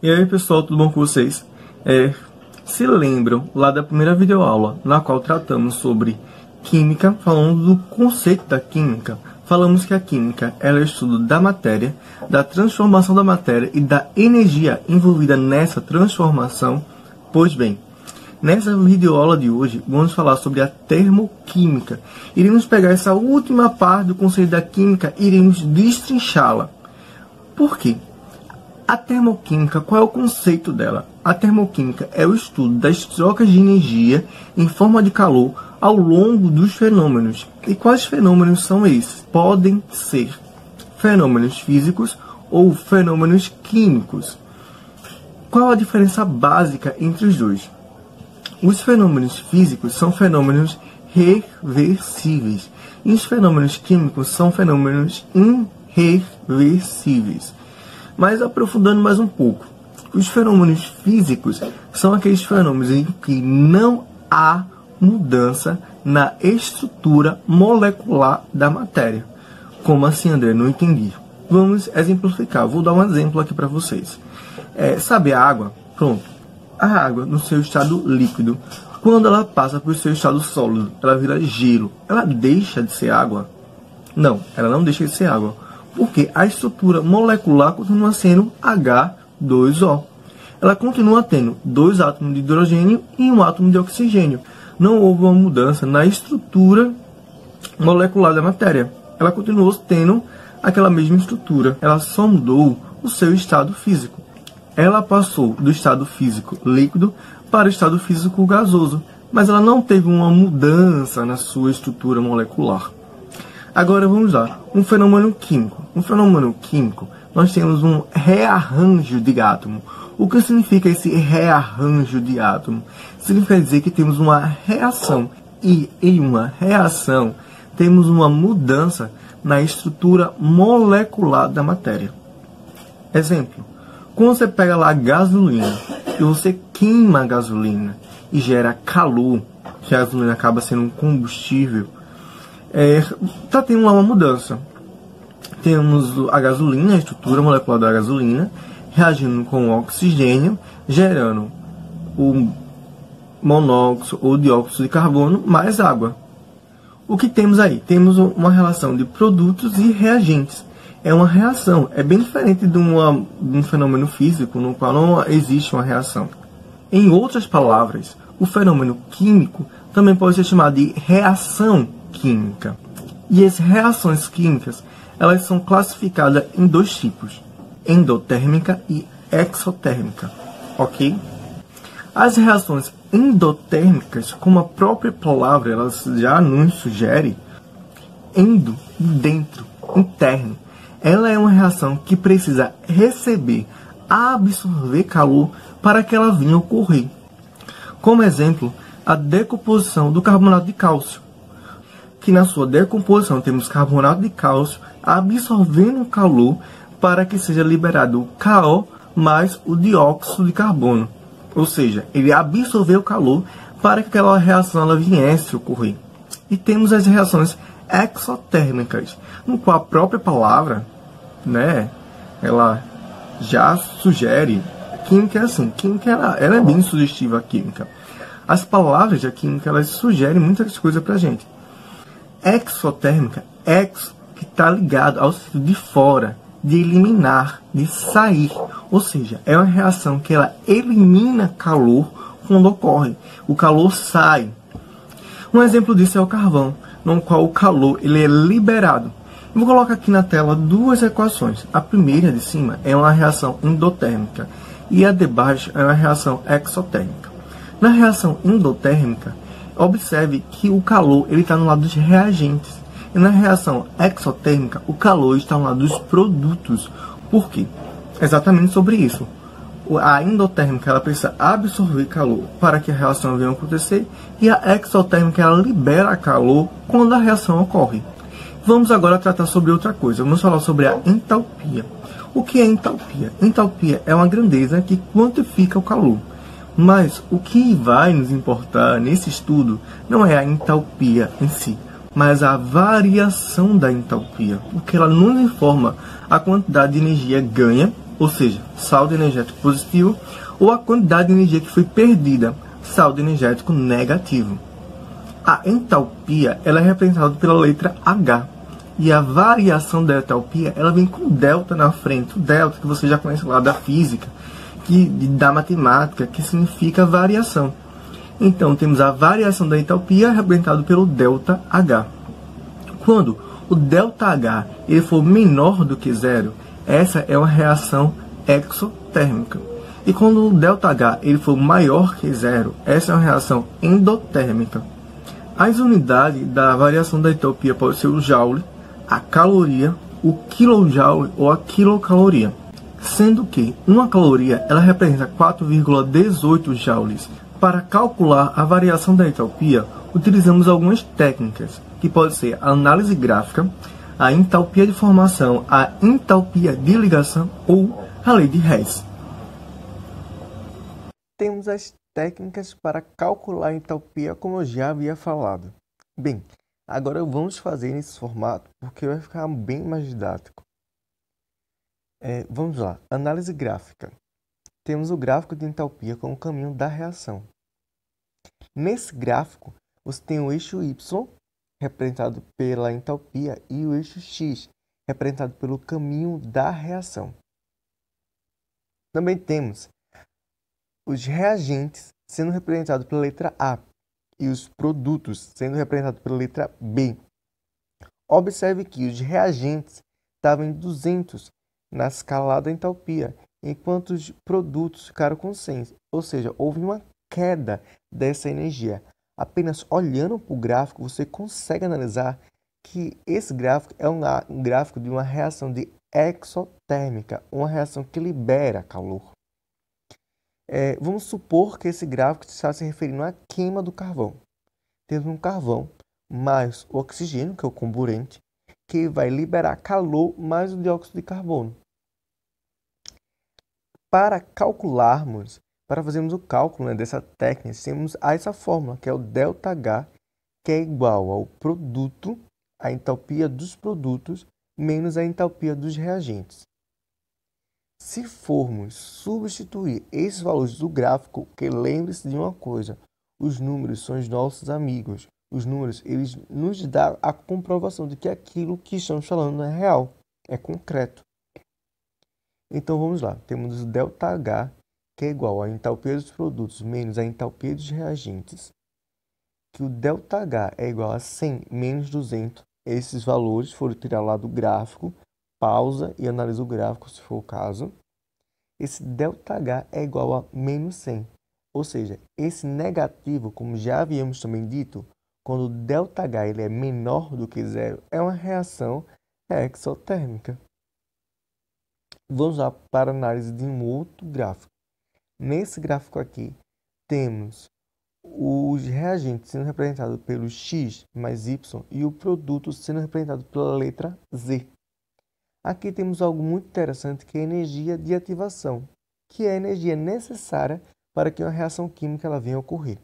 E aí pessoal, tudo bom com vocês? Se lembram lá da primeira videoaula, na qual tratamos sobre química, falando do conceito da química, falamos que a química ela é o estudo da matéria, da transformação da matéria e da energia envolvida nessa transformação. Pois bem, nessa videoaula de hoje, vamos falar sobre a termoquímica. Iremos pegar essa última parte do conceito da química e iremos destrinchá-la. Por quê? A termoquímica, qual é o conceito dela? A termoquímica é o estudo das trocas de energia em forma de calor ao longo dos fenômenos. E quais fenômenos são esses? Podem ser fenômenos físicos ou fenômenos químicos. Qual a diferença básica entre os dois? Os fenômenos físicos são fenômenos reversíveis e os fenômenos químicos são fenômenos irreversíveis. Mas aprofundando mais um pouco, os fenômenos físicos são aqueles fenômenos em que não há mudança na estrutura molecular da matéria. Como assim, André? Não entendi. Vamos exemplificar. Vou dar um exemplo aqui para vocês. Sabe a água? Pronto. A água, no seu estado líquido, quando ela passa para o seu estado sólido, ela vira gelo. Ela deixa de ser água? Não, ela não deixa de ser água. Porque a estrutura molecular continua sendo H2O. Ela continua tendo 2 átomos de hidrogênio e 1 átomo de oxigênio. Não houve uma mudança na estrutura molecular da matéria. Ela continuou tendo aquela mesma estrutura. Ela só mudou o seu estado físico. Ela passou do estado físico líquido para o estado físico gasoso. Mas ela não teve uma mudança na sua estrutura molecular. Agora vamos lá, um fenômeno químico. Um fenômeno químico, nós temos um rearranjo de átomo. O que significa esse rearranjo de átomo? Significa dizer que temos uma reação, e em uma reação temos uma mudança na estrutura molecular da matéria. Exemplo, quando você pega lá a gasolina, e você queima a gasolina e gera calor, que a gasolina acaba sendo um combustível, está tendo lá uma mudança. Temos a gasolina, a estrutura molecular da gasolina, reagindo com o oxigênio, gerando o monóxido ou dióxido de carbono mais água. O que temos aí? Temos uma relação de produtos e reagentes. É uma reação, é bem diferente de um fenômeno físico no qual não existe uma reação. Em outras palavras, o fenômeno químico também pode ser chamado de reação química. E as reações químicas, elas são classificadas em 2 tipos, endotérmica e exotérmica, ok? As reações endotérmicas, como a própria palavra ela já nos sugere, endo, dentro, interno, ela é uma reação que precisa receber, absorver calor para que ela venha ocorrer. Como exemplo, a decomposição do carbonato de cálcio, que na sua decomposição temos carbonato de cálcio absorvendo o calor para que seja liberado o KO mais o dióxido de carbono. Ou seja, ele absorveu o calor para que aquela reação ela viesse a ocorrer. E temos as reações exotérmicas, no qual a própria palavra, ela já sugere. Química é assim, química ela é bem sugestiva a química. As palavras da química elas sugerem muitas coisas para a gente. Exotérmica, que está ligado ao sentido de fora, de eliminar, de sair. Ou seja, é uma reação que ela elimina calor quando ocorre. O calor sai. Um exemplo disso é o carvão, no qual o calor ele é liberado. Eu vou colocar aqui na tela 2 equações. A primeira de cima é uma reação endotérmica e a de baixo é uma reação exotérmica. Na reação endotérmica, observe que o calor está no lado dos reagentes. E na reação exotérmica, o calor está no lado dos produtos. Por quê? Exatamente sobre isso. A endotérmica ela precisa absorver calor para que a reação venha a acontecer. E a exotérmica ela libera calor quando a reação ocorre. Vamos agora tratar sobre outra coisa. Vamos falar sobre a entalpia. O que é entalpia? Entalpia é uma grandeza que quantifica o calor. Mas o que vai nos importar nesse estudo não é a entalpia em si, mas a variação da entalpia, porque ela nos informa a quantidade de energia ganha ou seja, saldo energético positivo, ou a quantidade de energia que foi perdida, saldo energético negativo. A entalpia ela é representada pela letra H. E a variação da entalpia ela vem com delta na frente. O delta que você já conhece lá da física, da matemática, que significa variação. Então, temos a variação da entalpia representada pelo ΔH. Quando o ΔH ele for menor do que zero, essa é uma reação exotérmica. E quando o ΔH ele for maior que zero, essa é uma reação endotérmica. As unidades da variação da entalpia podem ser o joule, a caloria, o quilojoule ou a quilocaloria. Sendo que uma caloria ela representa 4,18 joules. Para calcular a variação da entalpia, utilizamos algumas técnicas, que podem ser a análise gráfica, a entalpia de formação, a entalpia de ligação ou a lei de Hess. Temos as técnicas para calcular a entalpia, como eu já havia falado. Bem, agora vamos fazer nesse formato, porque vai ficar bem mais didático. Vamos lá, análise gráfica. Temos o gráfico de entalpia como caminho da reação. Nesse gráfico, você tem o eixo Y, representado pela entalpia, e o eixo X, representado pelo caminho da reação. Também temos os reagentes sendo representados pela letra A e os produtos sendo representados pela letra B. Observe que os reagentes estavam em 200 na escala da entalpia, enquanto os produtos ficaram com 100, ou seja, houve uma queda dessa energia. Apenas olhando para o gráfico, você consegue analisar que esse gráfico é um gráfico de uma reação de exotérmica, uma reação que libera calor. Vamos supor que esse gráfico está se referindo à queima do carvão. Temos um carvão mais o oxigênio, que é o comburente, que vai liberar calor mais o dióxido de carbono. Para calcularmos, para fazermos o cálculo dessa técnica, temos essa fórmula, que é o ΔH, que é igual ao produto, a entalpia dos produtos, menos a entalpia dos reagentes. Se formos substituir esses valores do gráfico, que lembre-se de uma coisa, os números são os nossos amigos. Os números, eles nos dão a comprovação de que aquilo que estamos falando é real, é concreto. Então vamos lá, temos o ΔH, que é igual à entalpia dos produtos menos a entalpia dos reagentes, que o ΔH é igual a 100 menos 200. Esses valores foram tirados lá do gráfico, pausa e analisa o gráfico se for o caso. Esse ΔH é igual a menos 100, ou seja, esse negativo, como já havíamos também dito, quando o ΔH ele é menor do que zero, é uma reação exotérmica. Vamos lá para a análise de um outro gráfico. Nesse gráfico aqui, temos os reagentes sendo representados pelo X mais Y e o produto sendo representado pela letra Z. Aqui temos algo muito interessante, que é a energia de ativação, que é a energia necessária para que uma reação química ela venha a ocorrer.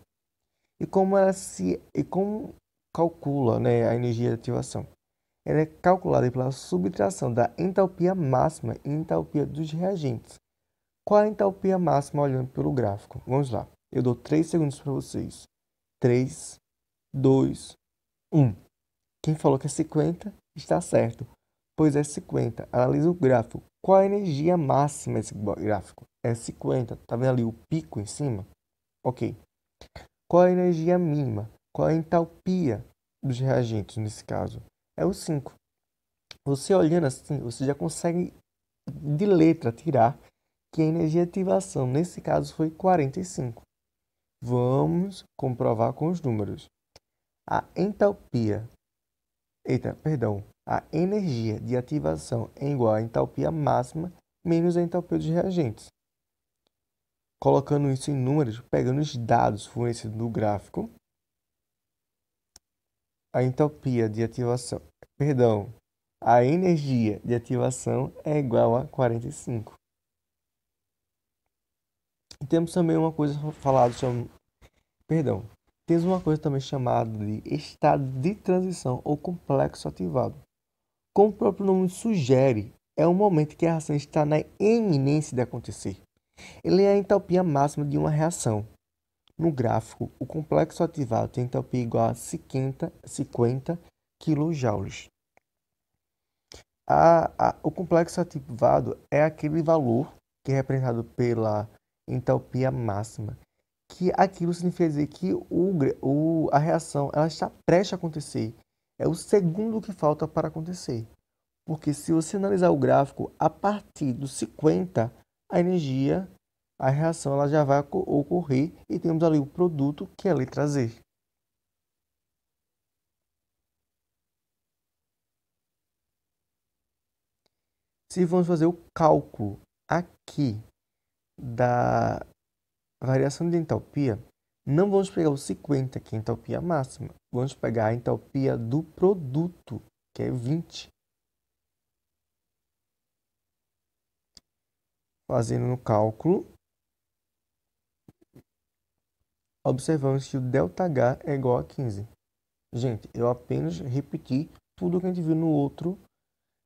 E como calcula, né, a energia de ativação? Ela é calculada pela subtração da entalpia máxima e entalpia dos reagentes. Qual a entalpia máxima olhando pelo gráfico? Vamos lá. Eu dou 3 segundos para vocês. 3, 2, 1. Quem falou que é 50 está certo, pois é 50. Analisa o gráfico. Qual a energia máxima desse gráfico? É 50. Está vendo ali o pico em cima? Ok. Qual a energia mínima? Qual a entalpia dos reagentes nesse caso? É o 5. Você olhando assim, você já consegue de letra tirar que a energia de ativação nesse caso foi 45. Vamos comprovar com os números. A energia de ativação é igual à entalpia máxima menos a entalpia dos reagentes. Colocando isso em números, pegando os dados fornecidos no gráfico, a energia de ativação é igual a 45. E temos também uma coisa temos uma coisa também chamada de estado de transição ou complexo ativado. Como o próprio nome sugere, é o momento que a reação está na iminência de acontecer. Ele é a entalpia máxima de uma reação. No gráfico, o complexo ativado tem entalpia igual a 50 kJ. O complexo ativado é aquele valor que é representado pela entalpia máxima, que aquilo significa dizer que a reação ela está prestes a acontecer. É o segundo que falta para acontecer. Porque se você analisar o gráfico, a partir dos 50, a reação ela já vai ocorrer e temos ali o produto que é a letra Z. Se vamos fazer o cálculo aqui da variação de entalpia, não vamos pegar o 50, que é a entalpia máxima. Vamos pegar a entalpia do produto, que é 20. Fazendo no cálculo, observamos que o ΔH é igual a 15. Gente, eu apenas repeti tudo que a gente viu no outro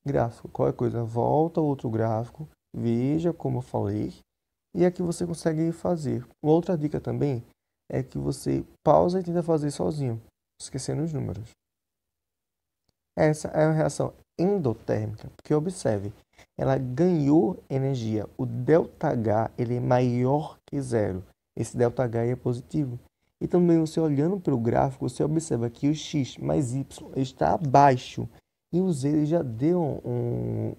gráfico. Qualquer coisa, volta ao outro gráfico, veja como eu falei, e aqui você consegue fazer. Uma outra dica também é que você pausa e tenta fazer sozinho, esquecendo os números. Essa é uma reação endotérmica, porque observe, ela ganhou energia. O ΔH ele é maior que zero. Esse ΔH é positivo. E também você olhando pelo gráfico, você observa que o x mais y está abaixo. E o z ele já deu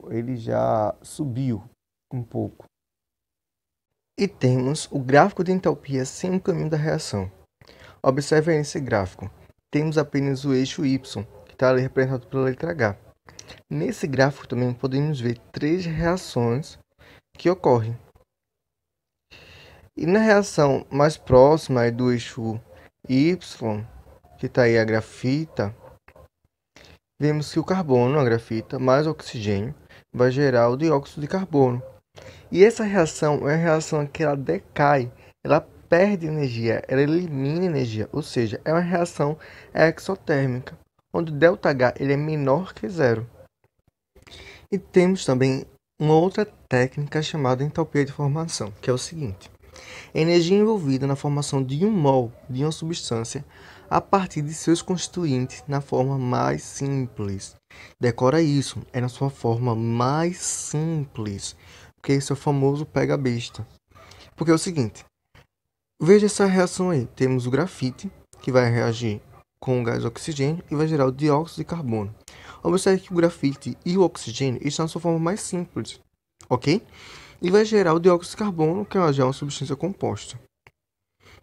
ele já subiu um pouco. E temos o gráfico de entalpia sem o caminho da reação. Observe aí nesse gráfico. Temos apenas o eixo y, que está ali representado pela letra H. Nesse gráfico também podemos ver 3 reações que ocorrem. E na reação mais próxima do eixo Y, que está aí a grafita, vemos que o carbono, a grafita, mais o oxigênio, vai gerar o dióxido de carbono. E essa reação é uma reação que ela decai, ela perde energia, ela elimina energia, ou seja, é uma reação exotérmica, onde o ΔH ele é menor que zero. E temos também uma outra técnica chamada entalpia de formação, que é o seguinte: a energia envolvida na formação de 1 mol de uma substância a partir de seus constituintes na forma mais simples. Decora isso, é na sua forma mais simples, porque esse é o famoso pega besta. Porque é o seguinte, veja essa reação aí, temos o grafite, que vai reagir com o gás oxigênio e vai gerar o dióxido de carbono. Observe que o grafite e o oxigênio estão na sua forma mais simples, ok? E vai gerar o dióxido de carbono, que já é uma substância composta.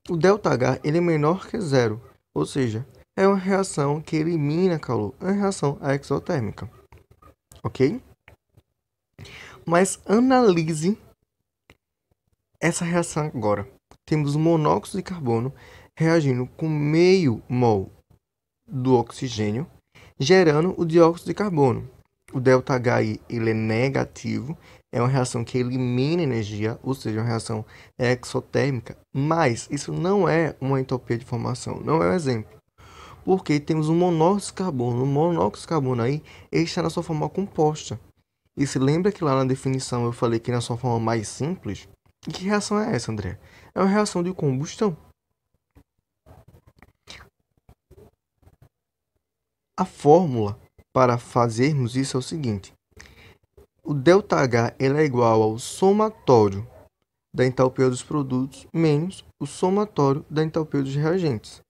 O ΔH ele é menor que zero, ou seja, é uma reação que elimina calor, é uma reação exotérmica, ok? Mas analise essa reação agora. Temos o monóxido de carbono reagindo com meio mol do oxigênio, gerando o dióxido de carbono. O ΔH ele é negativo, é uma reação que elimina energia, ou seja, uma reação exotérmica, mas isso não é uma entalpia de formação, não é um exemplo. Porque temos um monóxido de carbono, o monóxido de carbono aí ele está na sua forma composta. E se lembra que lá na definição eu falei que na sua forma mais simples? E que reação é essa, André? É uma reação de combustão. A fórmula para fazermos isso é o seguinte: o ΔH ele é igual ao somatório da entalpia dos produtos menos o somatório da entalpia dos reagentes.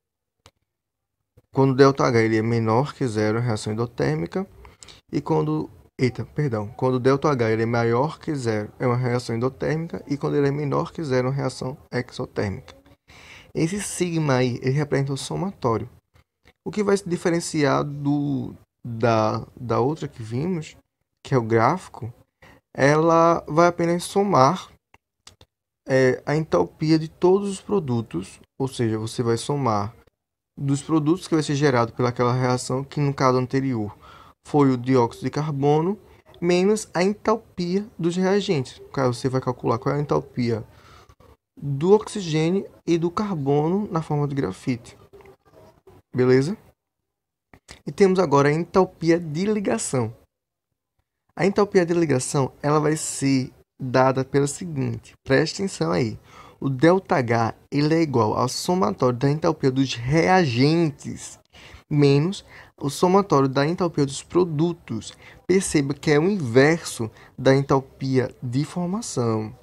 Quando o ΔH ele é menor que zero, é reação endotérmica, e quando o ΔH ele é maior que zero, é uma reação endotérmica, e quando ele é menor que zero, é uma reação exotérmica. Esse sigma aí, ele representa o somatório. O que vai se diferenciar da outra que vimos, que é o gráfico, ela vai apenas somar a entalpia de todos os produtos, ou seja, você vai somar dos produtos que vai ser gerado pelaquela reação, que no caso anterior foi o dióxido de carbono, menos a entalpia dos reagentes. No caso, você vai calcular qual é a entalpia do oxigênio e do carbono na forma de grafite. Beleza? E temos agora a entalpia de ligação. A entalpia de ligação ela vai ser dada pela seguinte, preste atenção aí. O ΔH ele é igual ao somatório da entalpia dos reagentes menos o somatório da entalpia dos produtos. Perceba que é o inverso da entalpia de formação.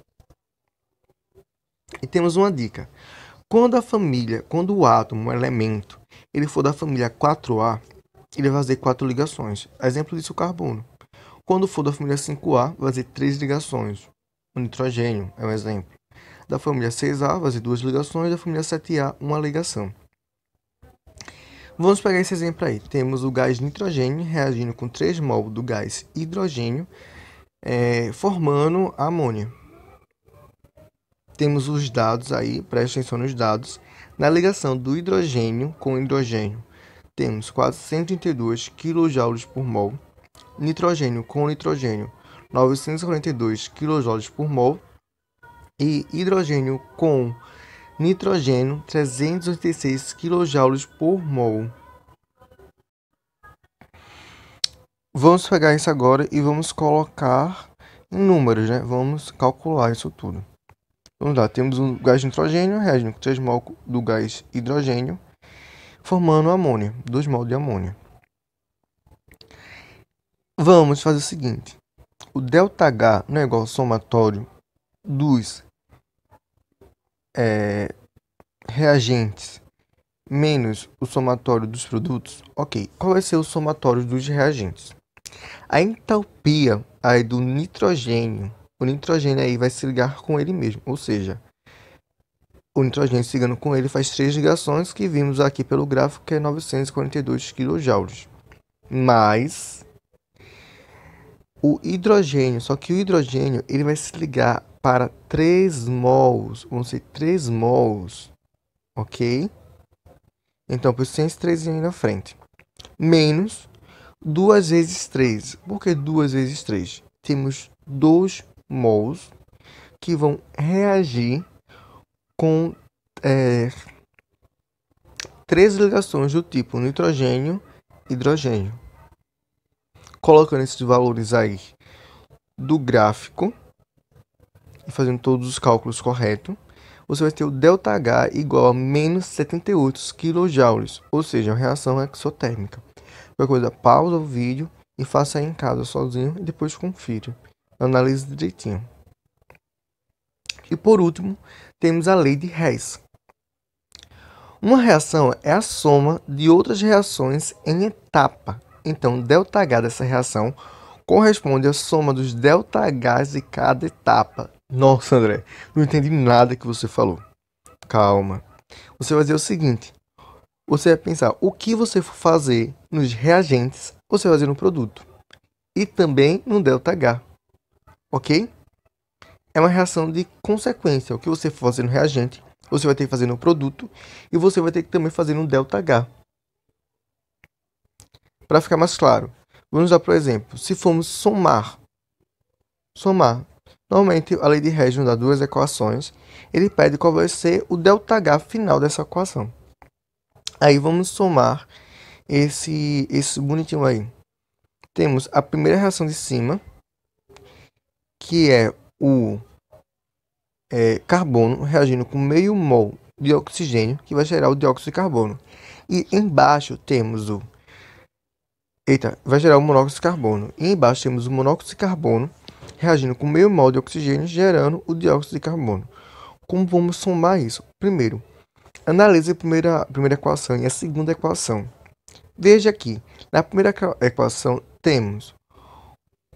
E temos uma dica. Quando o átomo, o elemento, ele for da família 4A, ele vai fazer 4 ligações. Exemplo disso, o carbono. Quando for da família 5A, vai fazer 3 ligações. O nitrogênio é um exemplo. Da família 6A, vai fazer 2 ligações. Da família 7A, uma ligação. Vamos pegar esse exemplo aí. Temos o gás nitrogênio reagindo com 3 mol do gás hidrogênio, formando amônia. Temos os dados aí, preste atenção nos dados. Na ligação do hidrogênio com hidrogênio, temos 432 kJ por mol. Nitrogênio com nitrogênio, 942 kJ por mol. E hidrogênio com nitrogênio, 386 kJ por mol. Vamos pegar isso agora e vamos colocar em números, né? Vamos calcular isso tudo. Vamos lá, temos o gás nitrogênio reagindo com 3 mol do gás hidrogênio, formando amônia, 2 mol de amônia. Vamos fazer o seguinte, o ΔH não é igual ao somatório dos reagentes menos o somatório dos produtos. Ok, qual vai ser o somatório dos reagentes? A entalpia aí do nitrogênio, o nitrogênio aí vai se ligar com ele mesmo, ou seja, o nitrogênio se ligando com ele faz 3 ligações que vimos aqui pelo gráfico, que é 942 kJ. Mais o hidrogênio, só que o hidrogênio ele vai se ligar para 3 mols, vão ser 3 mols, ok? Então, por isso tem esse 3 aí na frente. Menos 2 vezes 3. Por que 2 vezes 3? Temos 2 mols que vão reagir com 3 ligações do tipo nitrogênio, hidrogênio. Colocando esses valores aí do gráfico e fazendo todos os cálculos corretos, você vai ter o ΔH igual a menos 78 kJ, ou seja, uma reação exotérmica. Qualquer coisa, pausa o vídeo e faça aí em casa sozinho e depois confira. Analise direitinho. E por último, temos a lei de Hess. Uma reação é a soma de outras reações em etapa. Então, ΔH dessa reação corresponde à soma dos ΔHs de cada etapa. Nossa, André, não entendi nada que você falou. Calma. Você vai fazer o seguinte. Você vai pensar o que você for fazer nos reagentes, você vai fazer no produto. E também no ΔH. Ok? É uma reação de consequência. O que você for fazer no reagente, você vai ter que fazer no produto. E você vai ter que também fazer no ΔH. Para ficar mais claro, vamos dar por exemplo. Se formos somar. Normalmente, a lei de Hess nos dá 2 equações. Ele pede qual vai ser o ΔH final dessa equação. Aí vamos somar esse bonitinho aí. Temos a primeira reação de cima, que é o carbono reagindo com meio mol de oxigênio, que vai gerar o dióxido de carbono. E embaixo temos vai gerar o monóxido de carbono. E embaixo temos o monóxido de carbono reagindo com meio mol de oxigênio, gerando o dióxido de carbono. Como vamos somar isso? Primeiro, analise a primeira equação e a segunda equação. Veja aqui, na primeira equação temos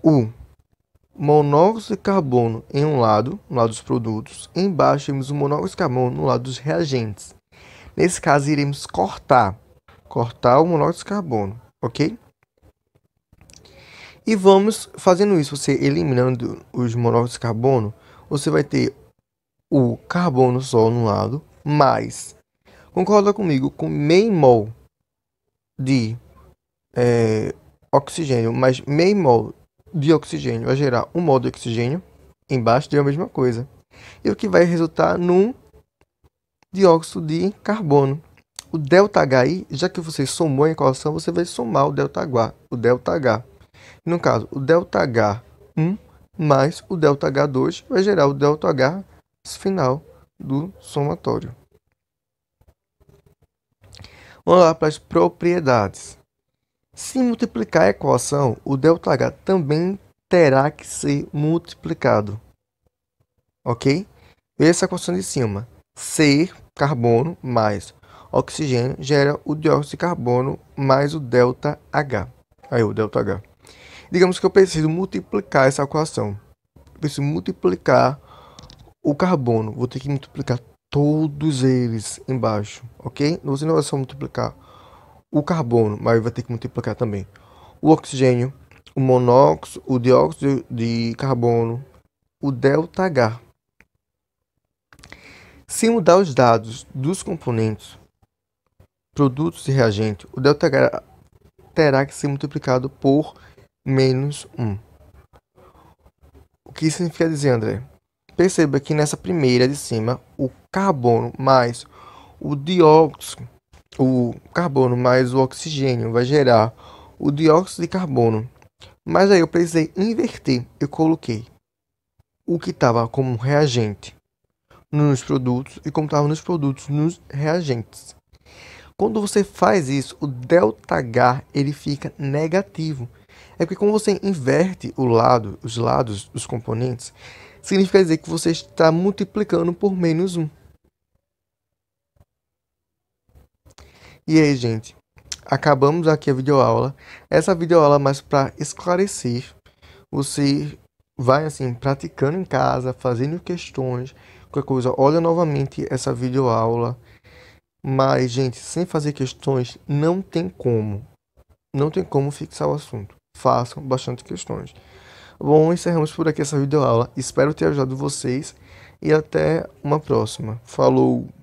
o monóxido de carbono em um lado, no lado dos produtos, e embaixo temos o monóxido de carbono no lado dos reagentes. Nesse caso, iremos cortar o monóxido de carbono, ok? E vamos fazendo isso, você eliminando os monóxidos de carbono, você vai ter o carbono só no lado, mais, concorda comigo, com meio mol de oxigênio, mais meio mol de oxigênio vai gerar 1 mol de oxigênio, embaixo deu a mesma coisa. E o que vai resultar num dióxido de carbono. O ΔH aí, já que você somou a equação, você vai somar o ΔH. No caso, o ΔH1 mais o ΔH2 vai gerar o ΔH final do somatório. Vamos lá para as propriedades. Se multiplicar a equação, o ΔH também terá que ser multiplicado. Ok? Essa equação de cima. C, carbono, mais oxigênio, gera o dióxido de carbono mais o ΔH. Aí, o ΔH. Digamos que eu preciso multiplicar essa equação. Eu preciso multiplicar o carbono. Vou ter que multiplicar todos eles embaixo, ok? Você não vai só multiplicar o carbono, mas vai ter que multiplicar também o oxigênio, o monóxido, o dióxido de carbono, o ΔH. Se mudar os dados dos componentes, produtos e reagentes, o ΔH terá que ser multiplicado por menos 1. O que significa dizer, André? Perceba que nessa primeira de cima, o carbono mais o dióxido, o carbono mais o oxigênio vai gerar o dióxido de carbono. Mas aí eu precisei inverter. Eu coloquei o que estava como reagente nos produtos e como estava nos produtos nos reagentes. Quando você faz isso, o ΔH ele fica negativo. É porque quando você inverte os lados dos componentes, significa dizer que você está multiplicando por menos 1. E aí, gente, acabamos aqui a videoaula. Essa videoaula é mais para esclarecer. Você vai assim praticando em casa, fazendo questões, qualquer coisa, olha novamente essa videoaula. Mas, gente, sem fazer questões não tem como. Não tem como fixar o assunto. Façam bastante questões. Bom, encerramos por aqui essa videoaula. Espero ter ajudado vocês e até uma próxima. Falou!